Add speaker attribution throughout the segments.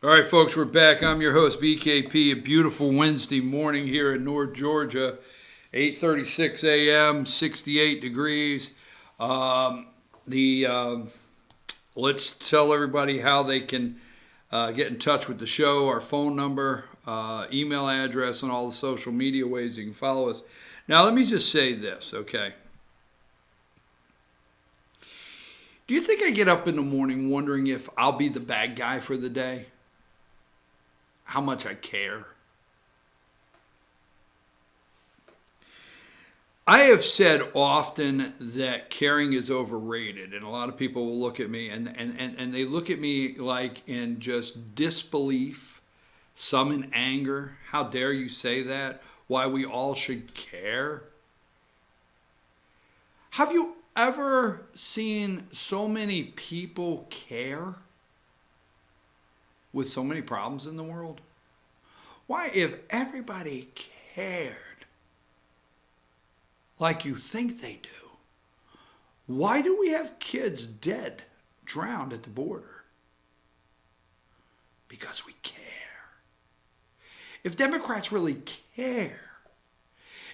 Speaker 1: All right, folks, we're back. I'm your host, BKP. A beautiful Wednesday morning here in North Georgia, 8:36 a.m., 68 degrees. Let's tell everybody how they can get in touch with the show, our phone number, email address, and all the social media ways you can follow us. Now, let me just say this, okay? Do you think I get up in the morning wondering if I'll be the bad guy for the day? How much I care? I have said often that caring is overrated, and a lot of people will look at me and they look at me like in just disbelief, some in anger. How dare you say that? Why we all should care? Have you ever seen so many people care with so many problems in the world? Why, if everybody cared like you think they do, why do we have kids dead, drowned at the border? Because we care. If Democrats really care,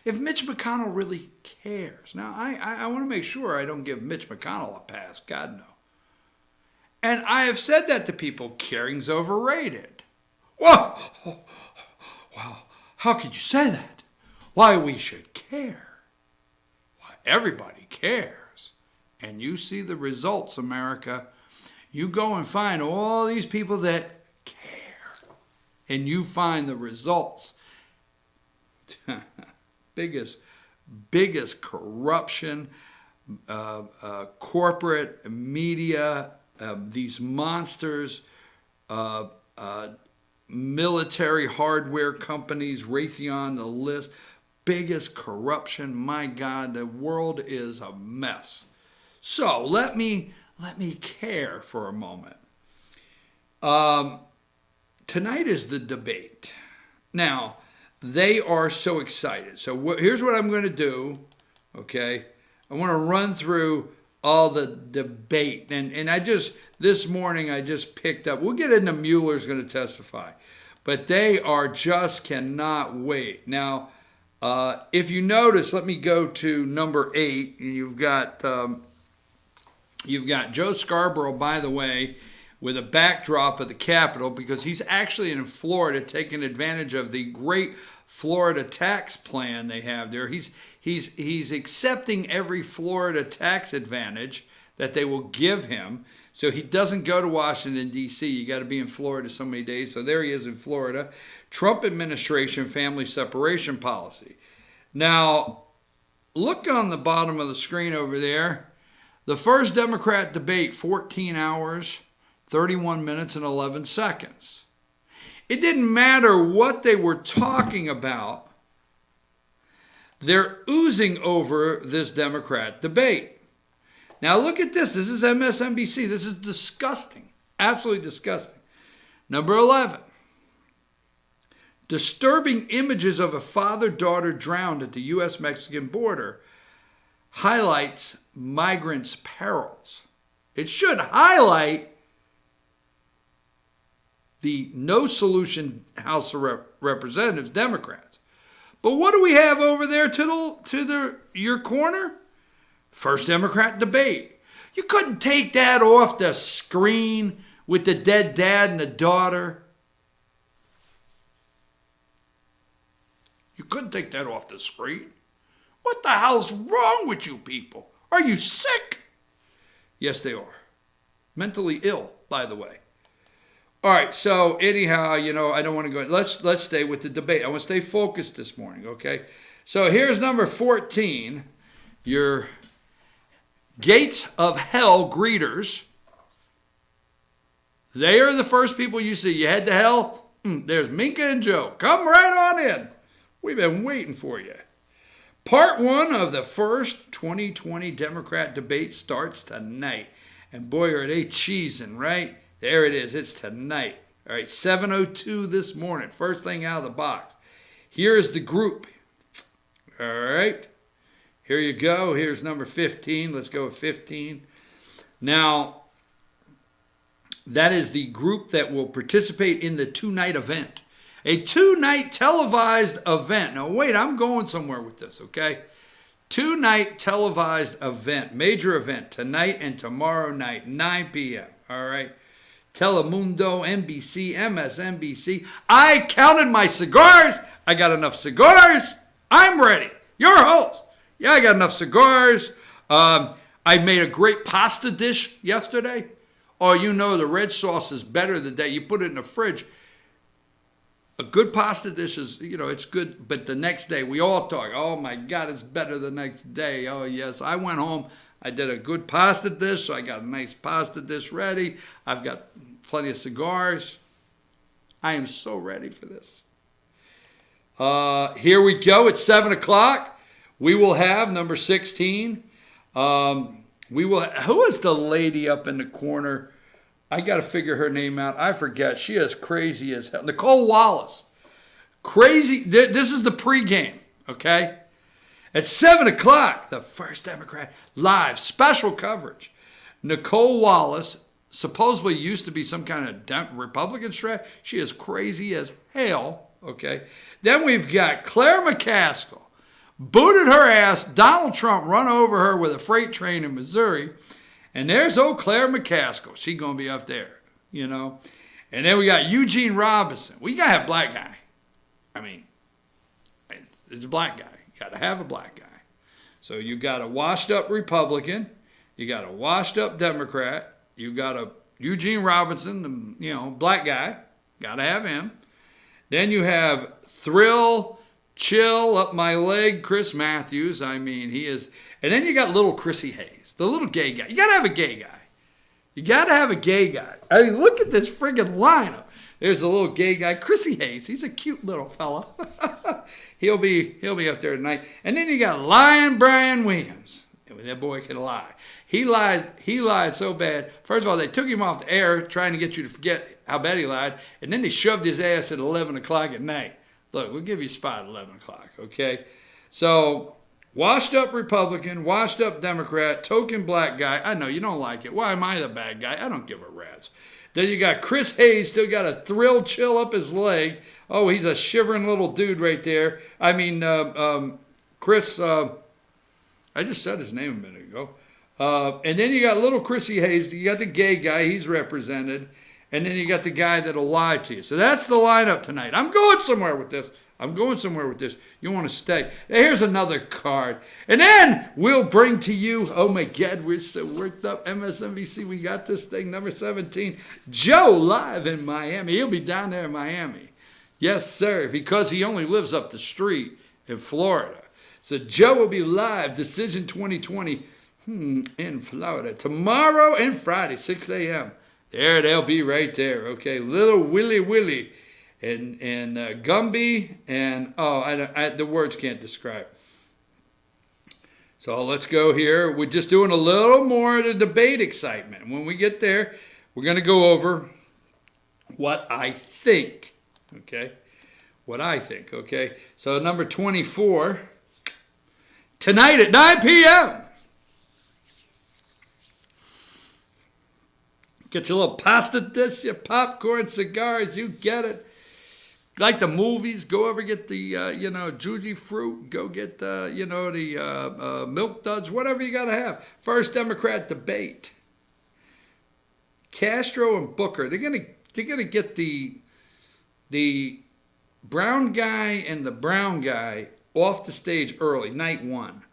Speaker 1: if Mitch McConnell really cares. Now, I want to make sure I don't give Mitch McConnell a pass. God, no. And I have said that to people. Caring's overrated. Whoa! Wow. How could you say that? Why, we should care. Why, everybody cares. And you see the results, America. You go and find all these people that care. And you find the results. biggest corruption, corporate media, these monsters, military hardware companies, Raytheon, the list, biggest corruption. My God, the world is a mess. So let me care for a moment. Tonight is the debate. Now, they are so excited. So here's what I'm going to do, okay? I want to run through all the debate. And this morning I just picked up, we'll get into Mueller's going to testify. But they just cannot wait. Now, if you notice, let me go to number 8. You've got Joe Scarborough, by the way, with a backdrop of the Capitol, because he's actually in Florida taking advantage of the great Florida tax plan they have there. He's accepting every Florida tax advantage that they will give him. So he doesn't go to Washington, D.C. You got to be in Florida so many days. So there he is in Florida. Trump administration family separation policy. Now, look on the bottom of the screen over there. The first Democrat debate, 14 hours, 31 minutes, and 11 seconds. It didn't matter what they were talking about. They're oozing over this Democrat debate. Now look at this. This is MSNBC. This is disgusting. Absolutely disgusting. Number 11. Disturbing images of a father-daughter drowned at the U.S.-Mexican border highlights migrants' perils. It should highlight the no solution House of Representatives, Democrats. But what do we have over there to your corner? First Democrat debate. You couldn't take that off the screen with the dead dad and the daughter. You couldn't take that off the screen. What the hell's wrong with you people? Are you sick? Yes, they are. Mentally ill, by the way. All right, so anyhow, I don't want to go. Let's stay with the debate. I want to stay focused this morning, okay? So here's number 14, your gates of hell greeters. They are the first people you see. You head to hell, there's Minka and Joe. Come right on in. We've been waiting for you. Part 1 of the first 2020 Democrat debate starts tonight. And boy, are they cheesing, right? There it is. It's tonight. All right, 7:02 this morning. First thing out of the box. Here's the group. All right. Here you go. Here's number 15. Let's go with 15. Now, That is the group that will participate in the 2-night event. A 2-night televised event. Now, wait, I'm going somewhere with this, okay? 2-night televised event, major event, tonight and tomorrow night, 9 p.m., all right? Telemundo, NBC, MSNBC. I counted my cigars. I got enough cigars. I'm ready. Your host. Yeah, I got enough cigars. I made a great pasta dish yesterday. Oh, you know the red sauce is better the day you put it in the fridge. A good pasta dish is, it's good, but the next day we all talk, oh my God, it's better the next day. Oh yes, I went home, I did a good pasta dish, so I got a nice pasta dish ready. I've got plenty of cigars. I am so ready for this. Here we go, it's 7 o'clock. We will have number 16. Who is the lady up in the corner? I got to figure her name out. I forget. She is crazy as hell. Nicole Wallace. Crazy. This is the pregame, okay? At 7 o'clock, the First Democrat live special coverage. Nicole Wallace supposedly used to be some kind of Republican strat. She is crazy as hell, okay? Then we've got Claire McCaskill. Booted her ass. Donald Trump run over her with a freight train in Missouri. And there's old Claire McCaskill. She's going to be up there, And then we got Eugene Robinson. We got to have a black guy. I mean, it's a black guy. You got to have a black guy. So you got a washed up Republican. You got a washed up Democrat. You got a Eugene Robinson, black guy. Got to have him. Then you have Thrill, Chill Up My Leg, Chris Matthews. I mean, he is. And then you got little Chrissy Hayes, the little gay guy. You got to have a gay guy. You got to have a gay guy. I mean, look at this friggin' lineup. There's a little gay guy, Chrissy Hayes. He's a cute little fella. he'll be up there tonight. And then you got Lion Brian Williams. That boy can lie. He lied so bad. First of all, they took him off the air trying to get you to forget how bad he lied. And then they shoved his ass at 11 o'clock at night. Look, we'll give you a spot at 11 o'clock, okay? So, washed up Republican, washed up Democrat, token black guy. I know you don't like it. Why am I the bad guy? I don't give a rat's. Then you got Chris Hayes, still got a Thrill Chill up his leg. Oh, he's a shivering little dude right there. I mean, Chris, I just said his name a minute ago. And then you got little Chrissy Hayes. You got the gay guy. He's represented. And then you got the guy that'll lie to you. So that's the lineup tonight. I'm going somewhere with this. You want to stay. Here's another card. And then we'll bring to you, oh my God, we're so worked up. MSNBC, we got this thing, number 17. Joe live in Miami. He'll be down there in Miami. Yes, sir, because he only lives up the street in Florida. So Joe will be live, Decision 2020 in Florida. Tomorrow and Friday, 6 a.m. There they'll be right there, okay? Little Willie and Gumby and, the words can't describe. So let's go here. We're just doing a little more of the debate excitement. When we get there, we're going to go over what I think, okay? What I think, okay? So number 24, tonight at 9 p.m., get your little pasta dish, your popcorn, cigars, you get it. Like the movies, go over get the, Juji fruit. Go get, the milk duds, whatever you got to have. First Democrat debate. Castro and Booker, they're gonna get the brown guy and the brown guy off the stage early, night one.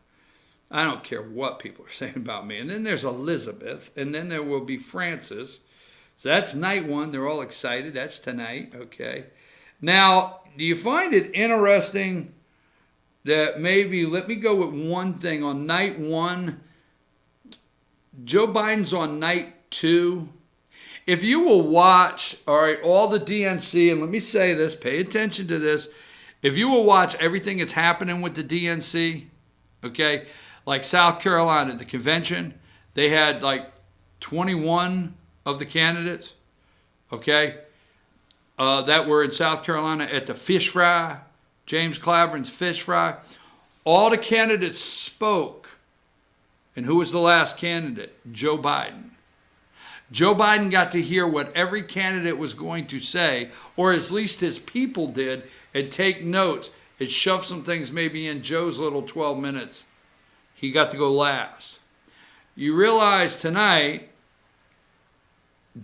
Speaker 1: I don't care what people are saying about me. And then there's Elizabeth, and then there will be Francis. So that's night one. They're all excited. That's tonight, okay? Now, do you find it interesting that maybe, let me go with one thing. On night one, Joe Biden's on night two. If you will watch, all right, all the DNC, and let me say this, pay attention to this. If you will watch everything that's happening with the DNC, okay, like South Carolina, the convention, they had like 21 of the candidates, okay, that were in South Carolina at the fish fry, James Claverin's fish fry. All the candidates spoke. And who was the last candidate? Joe Biden. Joe Biden got to hear what every candidate was going to say, or at least his people did, and take notes and shove some things maybe in Joe's little 12 minutes. He got to go last. You realize tonight,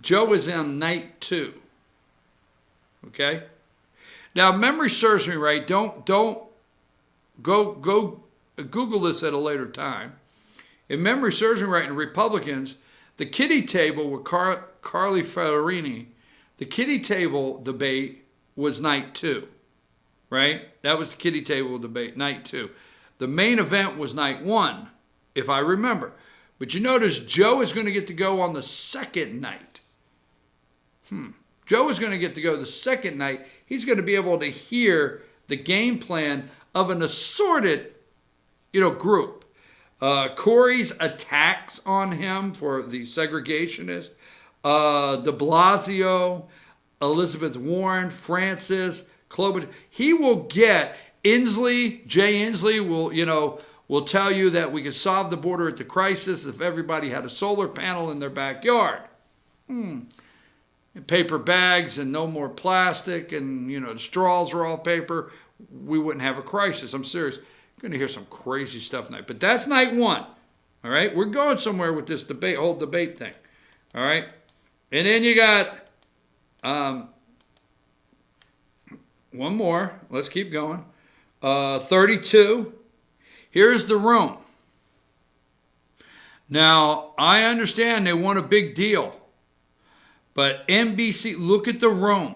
Speaker 1: Joe is on night 2. Okay? Now, if memory serves me right. Don't go Google this at a later time. If memory serves me right, in Republicans, the kiddie table with Carly Fiorina, the kiddie table debate was night 2, right? That was the kiddie table debate, night 2. The main event was night 1, if I remember. But you notice Joe is going to get to go on the second night. Joe is going to get to go the second night. He's going to be able to hear the game plan of an assorted, group. Corey's attacks on him for the segregationist, de Blasio, Elizabeth Warren, Francis, Klobuchar. He will get Inslee. Jay Inslee will tell you that we could solve the border at the crisis if everybody had a solar panel in their backyard. Paper bags and no more plastic, and the straws are all paper. We wouldn't have a crisis. I'm serious. You're going to hear some crazy stuff tonight. But that's night 1. All right? We're going somewhere with this whole debate thing. All right? And then you got one more. Let's keep going. 32. Here's the room. Now, I understand they want a big deal. But NBC, look at the room.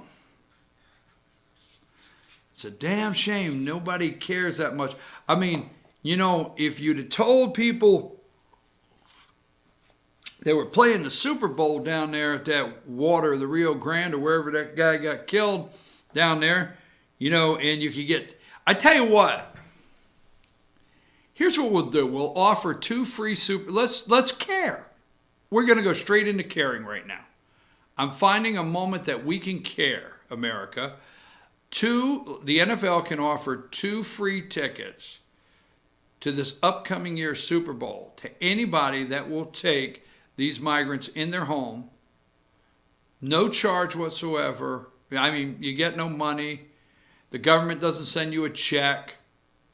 Speaker 1: It's a damn shame nobody cares that much. I mean, if you'd have told people they were playing the Super Bowl down there at that water, the Rio Grande, or wherever that guy got killed down there, and you could get... I tell you what. Here's what we'll do. We'll offer 2 free Super... Let's care. We're going to go straight into caring right now. I'm finding a moment that we can care, America. The NFL can offer 2 free tickets to this upcoming year's Super Bowl to anybody that will take these migrants in their home. No charge whatsoever. I mean, you get no money. The government doesn't send you a check.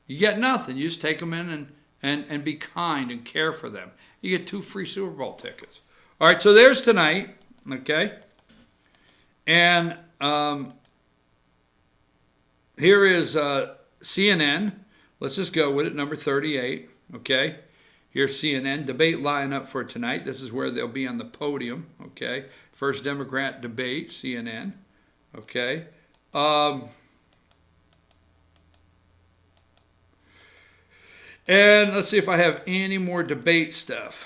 Speaker 1: You get nothing. You just take them in and be kind and care for them. You get 2 free Super Bowl tickets. All right, so there's tonight. Okay, and here is CNN. Let's just go with it, number 38. Okay, here's CNN debate lineup for tonight. This is where they'll be on the podium. Okay, first Democrat debate, CNN. Okay, and let's see if I have any more debate stuff.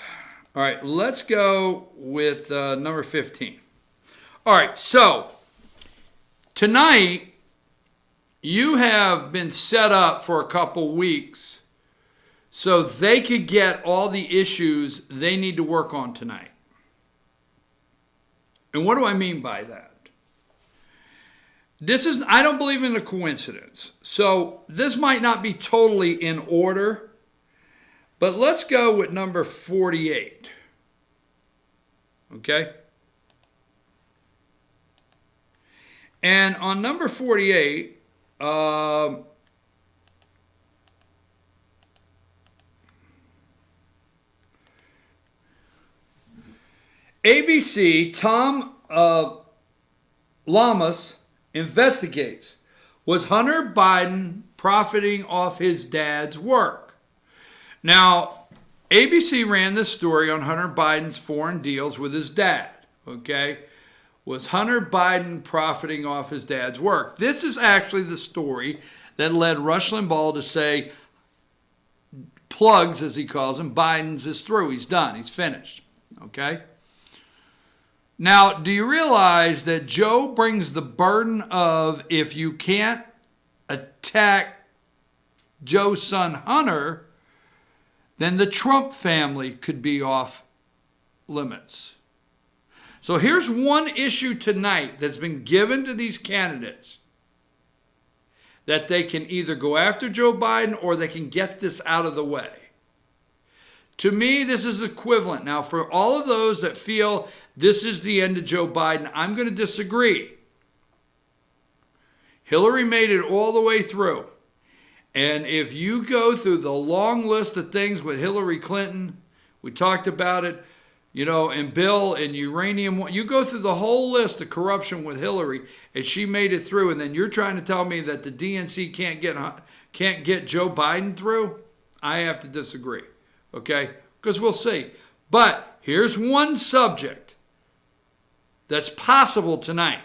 Speaker 1: All right, let's go with number 15. All right, so tonight you have been set up for a couple weeks so they could get all the issues they need to work on tonight. And what do I mean by that? I don't believe in a coincidence. So this might not be totally in order. But let's go with number 48. Okay? And on number 48, ABC, Tom Lamas investigates. Was Hunter Biden profiting off his dad's work? Now, ABC ran this story on Hunter Biden's foreign deals with his dad, okay? Was Hunter Biden profiting off his dad's work? This is actually the story that led Rush Limbaugh to say, plugs, as he calls them, Biden's is through. He's done. He's finished, okay? Now, do you realize that Joe brings the burden of, if you can't attack Joe's son Hunter, then the Trump family could be off limits. So here's one issue tonight that's been given to these candidates that they can either go after Joe Biden or they can get this out of the way. To me, this is equivalent. Now, for all of those that feel this is the end of Joe Biden, I'm going to disagree. Hillary made it all the way through. And if you go through the long list of things with Hillary Clinton, we talked about it, and Bill and uranium, you go through the whole list of corruption with Hillary, and she made it through, and then you're trying to tell me that the DNC can't get Joe Biden through? I have to disagree, okay? Because we'll see. But here's one subject that's possible tonight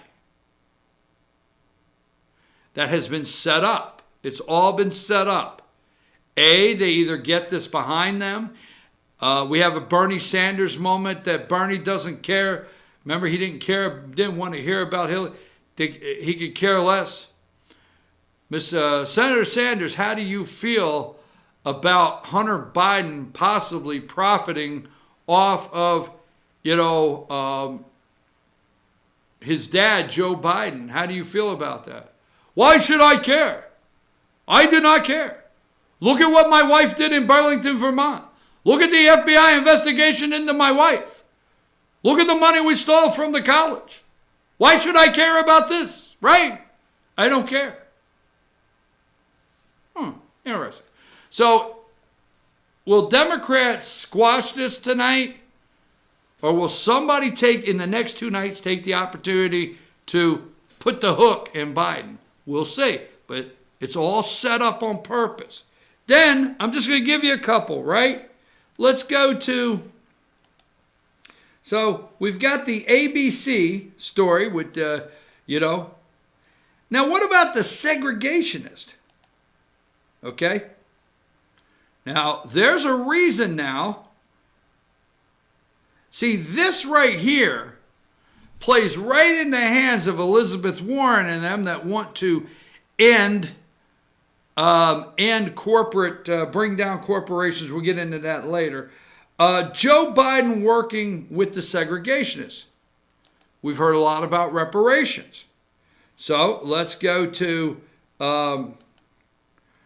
Speaker 1: that has been set up. It's all been set up. They either get this behind them. We have a Bernie Sanders moment that Bernie doesn't care. Remember, he didn't want to hear about Hillary. He could care less. Senator Sanders, how do you feel about Hunter Biden possibly profiting off of, his dad, Joe Biden? How do you feel about that? Why should I care? I do not care. Look at what my wife did in Burlington, Vermont. Look at the FBI investigation into my wife. Look at the money we stole from the college. Why should I care about this? Right? I don't care. Interesting. So, will Democrats squash this tonight? Or will somebody in the next 2 nights, take the opportunity to put the hook in Biden? We'll see. But it's all set up on purpose. Then, I'm just going to give you a couple, right? Let's go to, so we've got the ABC story with, Now, what about the segregationist? Okay? Now, there's a reason now. See, this right here plays right in the hands of Elizabeth Warren and them that want to end corporate, bring down corporations. We'll get into that later. Joe Biden working with the segregationists. We've heard a lot about reparations. So let's go to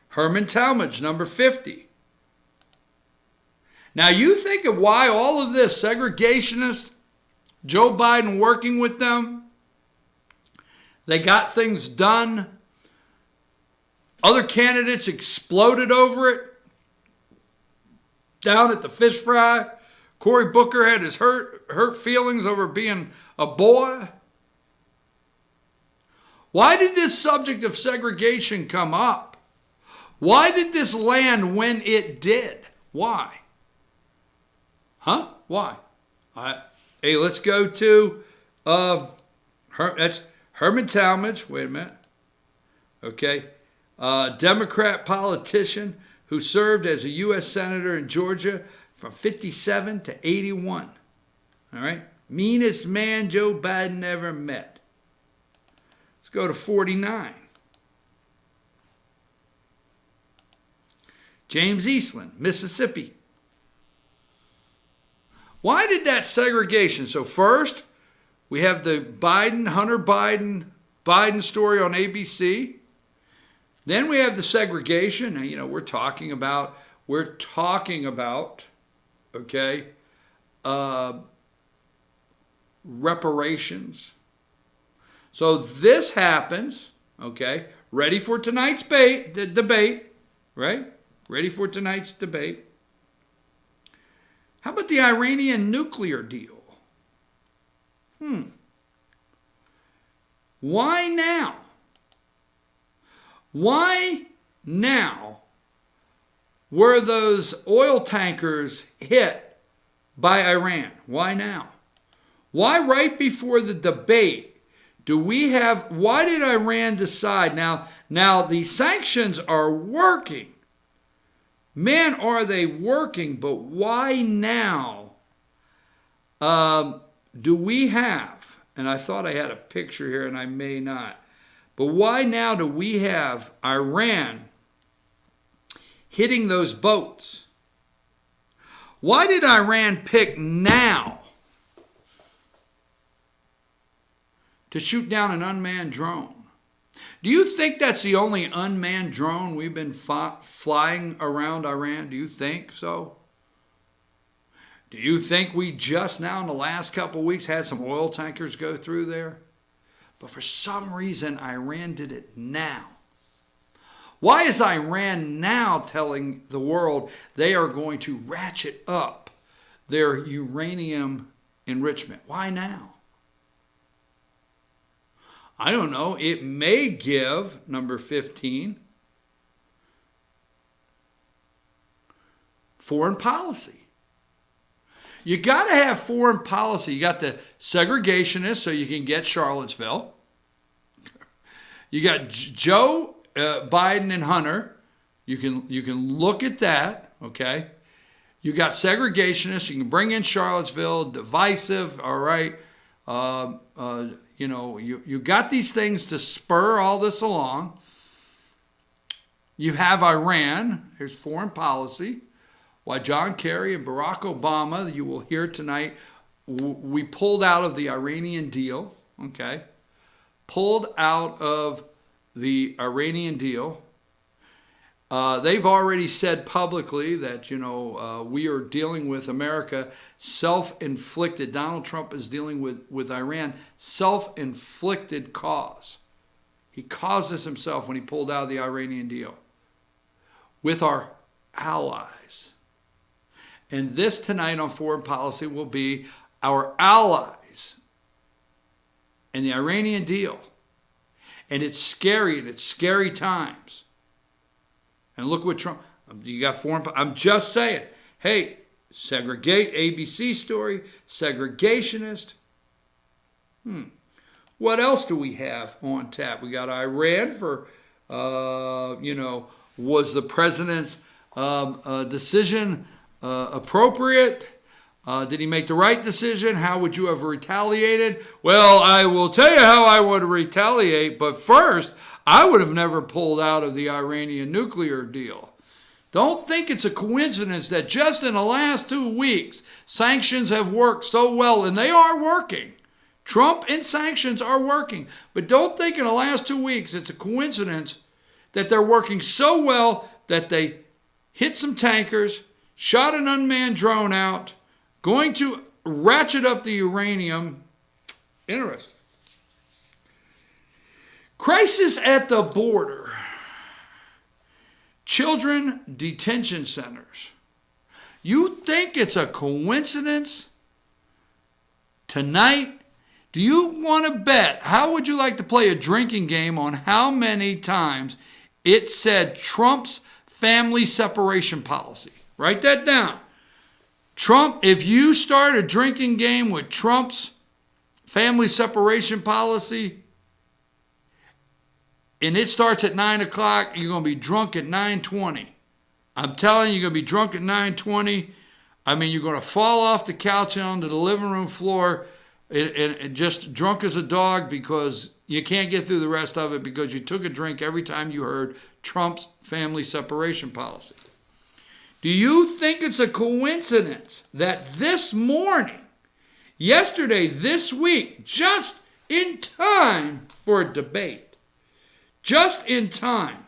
Speaker 1: Herman Talmadge, number 50. Now you think of why all of this segregationist, Joe Biden working with them, they got things done. Other candidates exploded over it. Down at the fish fry, Cory Booker had his hurt feelings over being a boy. Why did this subject of segregation come up? Why did this land when it did? Why? Why? Hey, let's go to that's Herman Talmadge. Wait a minute. Okay. Democrat politician who served as a U.S. Senator in Georgia from 57 to 81. All right? Meanest man Joe Biden ever met. Let's go to 49. James Eastland, Mississippi. Why did that segregation? So first, we have the Hunter Biden story on ABC. Then we have the segregation. And, we're talking about, okay, reparations. So this happens, okay, ready for tonight's debate, right? Ready for tonight's debate. How about the Iranian nuclear deal? Why now? Why now were those oil tankers hit by Iran? Why now? Why right before the debate why did Iran decide? Now the sanctions are working. Man, are they working, but why now do we have, and I thought I had a picture here and I may not, but why now do we have Iran hitting those boats? Why did Iran pick now to shoot down an unmanned drone? Do you think that's the only unmanned drone we've been flying around Iran? Do you think so? Do you think we just now in the last couple of weeks had some oil tankers go through there? But for some reason, Iran did it now. Why is Iran now telling the world they are going to ratchet up their uranium enrichment? Why now? I don't know. It may give, number 15, foreign policy. You got to have foreign policy. You got the segregationists so you can get Charlottesville. You got Joe Biden and Hunter. You can look at that, okay? You got segregationists. You can bring in Charlottesville, divisive, all right? You got these things to spur all this along. You have Iran. Here's foreign policy. Why John Kerry and Barack Obama, you will hear tonight, we pulled out of the Iranian deal, okay? Pulled out of the Iranian deal. They've already said publicly that, we are dealing with America self-inflicted. Donald Trump is dealing with Iran self-inflicted cause. He caused this himself when he pulled out of the Iranian deal with our allies. And this tonight on foreign policy will be our allies and the Iranian deal. And it's scary, and it's scary times. And look what Trump, you got foreign, I'm just saying, hey, segregate, ABC story, segregationist. What else do we have on tap? We got Iran for, was the president's decision appropriate? Did he make the right decision? How would you have retaliated? Well, I will tell you how I would retaliate, but first, I would have never pulled out of the Iranian nuclear deal. Don't think it's a coincidence that just in the last 2 weeks, sanctions have worked so well, and they are working. Trump and sanctions are working. But don't think in the last 2 weeks it's a coincidence that they're working so well that they hit some tankers, shot an unmanned drone out, going to ratchet up the uranium. Interesting. Crisis at the border. Children detention centers. You think it's a coincidence? Tonight, do you want to bet? How would you like to play a drinking game on how many times it said Trump's family separation policy? Write that down. Trump, if you start a drinking game with Trump's family separation policy, and it starts at 9 o'clock, you're going to be drunk at 9:20. I'm telling you, you're going to be drunk at 9:20. I mean, you're going to fall off the couch onto the living room floor and just drunk as a dog because you can't get through the rest of it because you took a drink every time you heard Trump's family separation policy. Do you think it's a coincidence that this morning, yesterday, this week, just in time for a debate, just in time.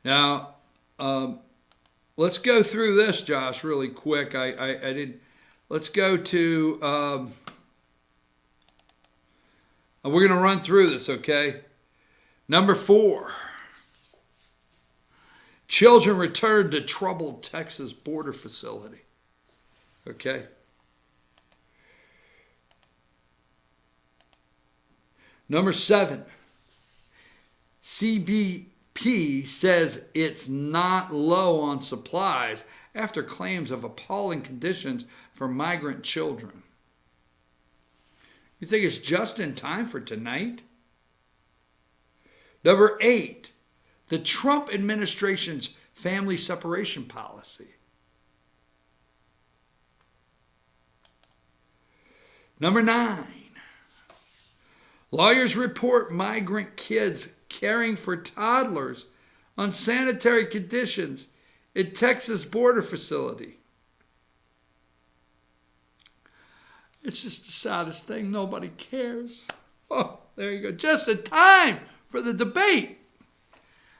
Speaker 1: Now, let's go through this, Josh, really quick. I didn't. Let's go to. We're going to run through this, okay? Number 4. Children returned to troubled Texas border facility. Okay? Number 7. CBP says it's not low on supplies after claims of appalling conditions for migrant children. You think it's just in time for tonight? Number 8. The Trump administration's family separation policy. Number 9. Lawyers report migrant kids caring for toddlers on sanitary conditions at Texas border facility. It's just the saddest thing. Nobody cares. Oh, there you go. Just in time for the debate.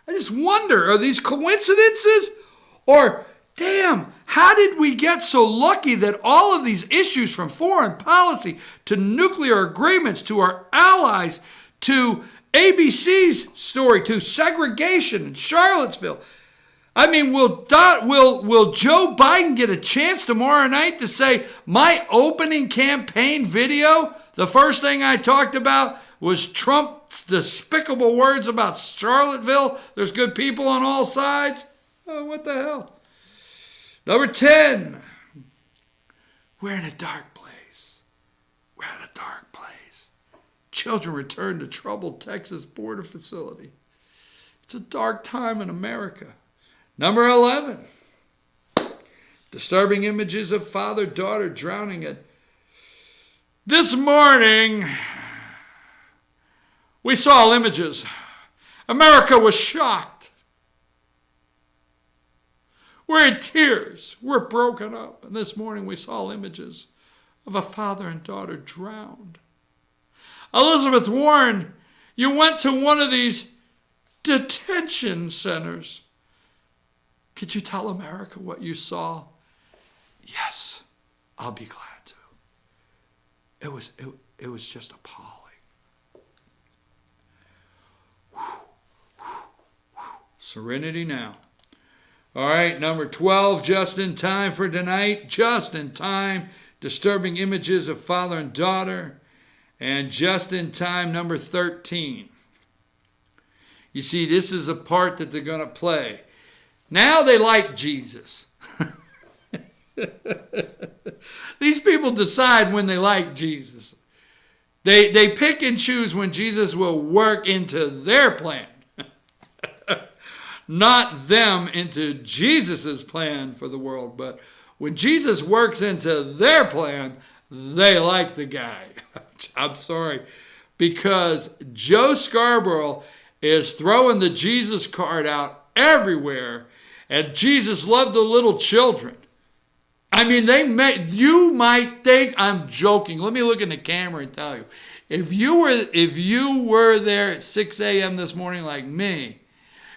Speaker 1: I just wonder, are these coincidences? Or, damn, How did we get so lucky that all of these issues, from foreign policy to nuclear agreements to our allies to ABC's story to segregation in Charlottesville? I mean, will Joe Biden get a chance tomorrow night to say, my opening campaign video, the first thing I talked about was Trump's despicable words about Charlottesville? There's good people on all sides. Oh, what the hell? Number 10, we're in a dark place. We're in a dark place. Children return to troubled Texas border facility. It's a dark time in America. Number 11, disturbing images of father-daughter drowning at. This morning, we saw images. America was shocked. We're in tears. We're broken up. And this morning we saw images of a father and daughter drowned. Elizabeth Warren, you went to one of these detention centers. Could you tell America what you saw? Yes, I'll be glad to. It was just appalling. Serenity now. All right, number 12, just in time for tonight. Just in time, disturbing images of father and daughter. And just in time, number 13. You see, this is a part that they're going to play. Now they like Jesus. These people decide when they like Jesus. They pick and choose when Jesus will work into their plan. Not them into Jesus' plan for the world. But when Jesus works into their plan, they like the guy. I'm sorry. Because Joe Scarborough is throwing the Jesus card out everywhere. And Jesus loved the little children. I mean, you might think I'm joking. Let me look in the camera and tell you. If you were there at 6 a.m. this morning like me,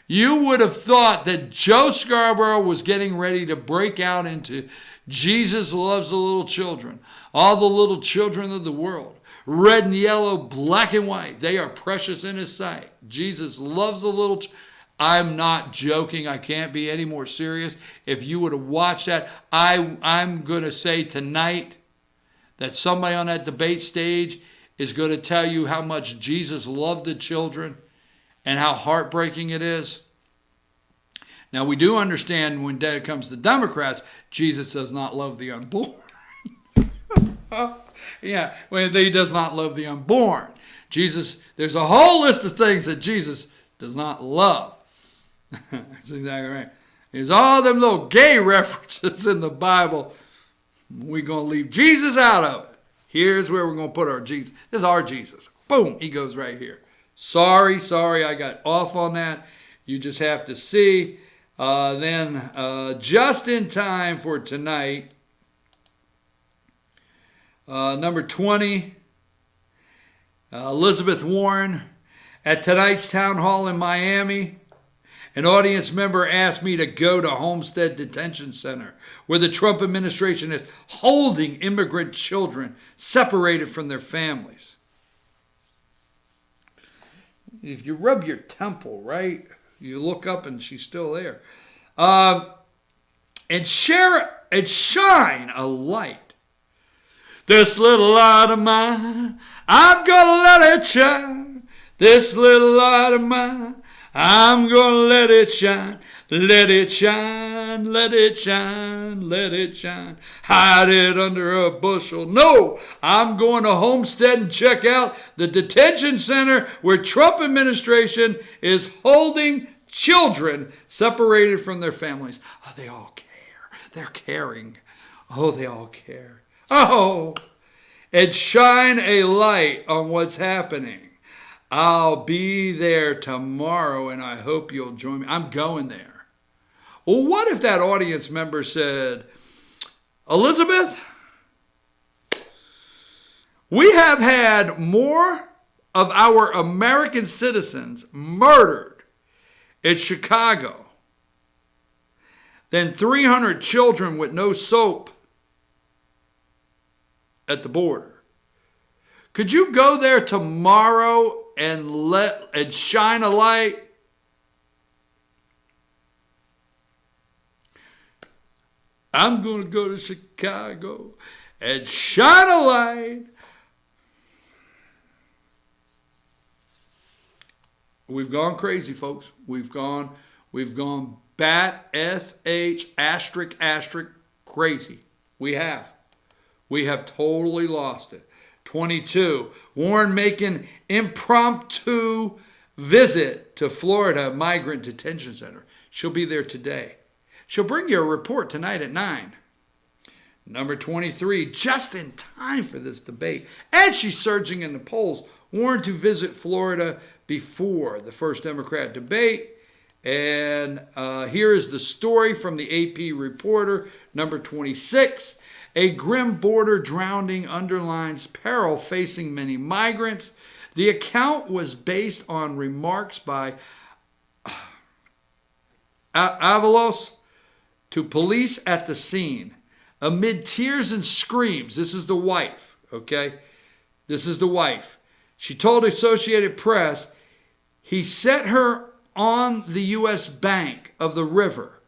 Speaker 1: you would have thought that Joe Scarborough was getting ready to break out into Jesus loves the little children. All the little children of the world. Red and yellow, black and white. They are precious in his sight. Jesus loves the little children. I'm not joking. I can't be any more serious. If you would have watched that, I'm going to say tonight that somebody on that debate stage is going to tell you how much Jesus loved the children and how heartbreaking it is. Now, we do understand when it comes to Democrats, Jesus does not love the unborn. Yeah, well, he does not love the unborn. Jesus, there's a whole list of things that Jesus does not love. That's exactly right. There's all them little gay references in the Bible. We're going to leave Jesus out of it. Here's where we're going to put our Jesus. This is our Jesus. Boom, he goes right here. Sorry, I got off on that. You just have to see. Then just in time for tonight, number 20, Elizabeth Warren. At tonight's town hall in Miami, an audience member asked me to go to Homestead Detention Center, where the Trump administration is holding immigrant children separated from their families. If you rub your temple, right, you look up and she's still there. And shine a light. This little light of mine, I'm going to let it shine. This little light of mine, I'm going to let it shine. Let it shine, let it shine, let it shine. Hide it under a bushel. No, I'm going to Homestead and check out the detention center where Trump administration is holding children separated from their families. Oh, they all care. They're caring. Oh, they all care. Oh, and shine a light on what's happening. I'll be there tomorrow, and I hope you'll join me. I'm going there. Well, what if that audience member said, Elizabeth, we have had more of our American citizens murdered in Chicago than 300 children with no soap at the border. Could you go there tomorrow and shine a light? I'm going to go to Chicago and shine a light. We've gone crazy, folks. We've gone bat, S-H, asterisk, asterisk, crazy. We have totally lost it. 22, Warren making impromptu visit to Florida Migrant Detention Center. She'll be there today. She'll bring you a report tonight at 9. Number 23, just in time for this debate, as she's surging in the polls, Warren to visit Florida before the first Democrat debate. And here is the story from the AP reporter. Number 26, a grim border drowning underlines peril facing many migrants. The account was based on remarks by Avalos to police at the scene. Amid tears and screams, this is the wife, okay? This is the wife. She told Associated Press, he set her on the U.S. bank of the river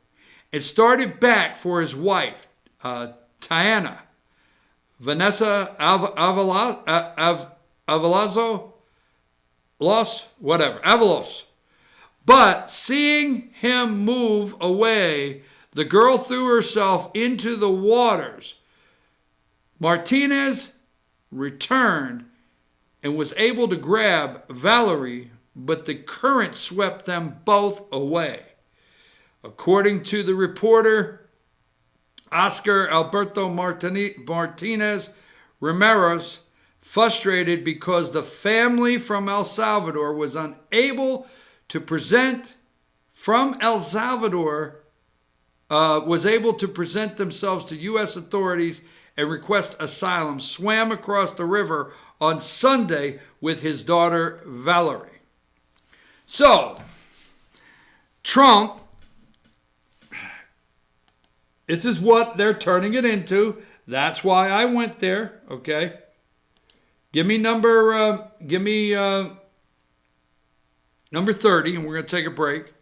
Speaker 1: and started back for his wife, Tiana, Vanessa Avalos. But seeing him move away, the girl threw herself into the waters. Martinez returned and was able to grab Valerie, but the current swept them both away. According to the reporter, Oscar Alberto Martinez Ramirez, frustrated because the family from El Salvador was unable to present themselves to U.S. authorities and request asylum, swam across the river on Sunday with his daughter Valerie. So, Trump, this is what they're turning it into. That's why I went there, okay? Give me number 30, and we're going to take a break.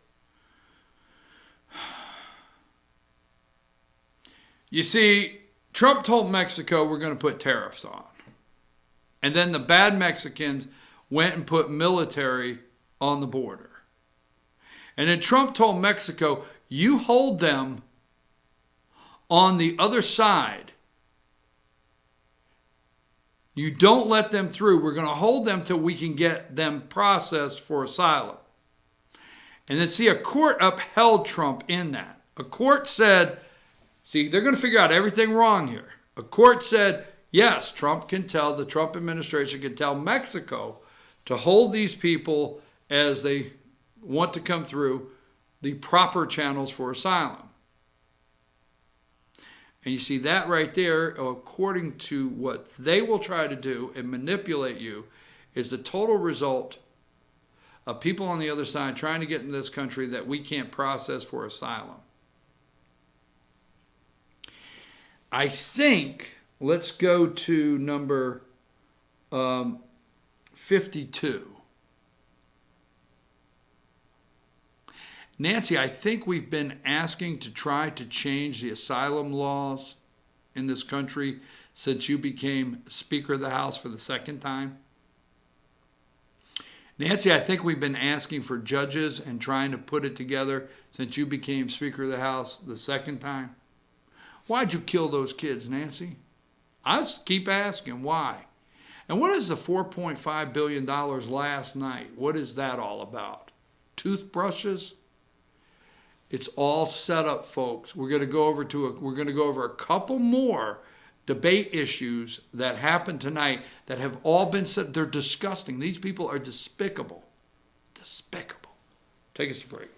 Speaker 1: You see, Trump told Mexico we're going to put tariffs on. And then the bad Mexicans went and put military on the border. And then Trump told Mexico, you hold them on the other side. You don't let them through. We're going to hold them till we can get them processed for asylum. And then see, a court upheld Trump in that. A court said, see, they're going to figure out everything wrong here. A court said, yes, the Trump administration can tell Mexico to hold these people as they want to come through the proper channels for asylum. And you see that right there, according to what they will try to do and manipulate you, is the total result of people on the other side trying to get in this country that we can't process for asylum. I think, let's go to number 52. Nancy, I think we've been asking to try to change the asylum laws in this country since you became Speaker of the House for the second time. Nancy, I think we've been asking for judges and trying to put it together since you became Speaker of the House the second time. Why'd you kill those kids, Nancy? I just keep asking why. And what is the $4.5 billion last night? What is that all about? Toothbrushes? It's all set up, folks. We're going to go over a couple more debate issues that happened tonight that have all been said. They're disgusting. These people are despicable. Despicable. Take us to break.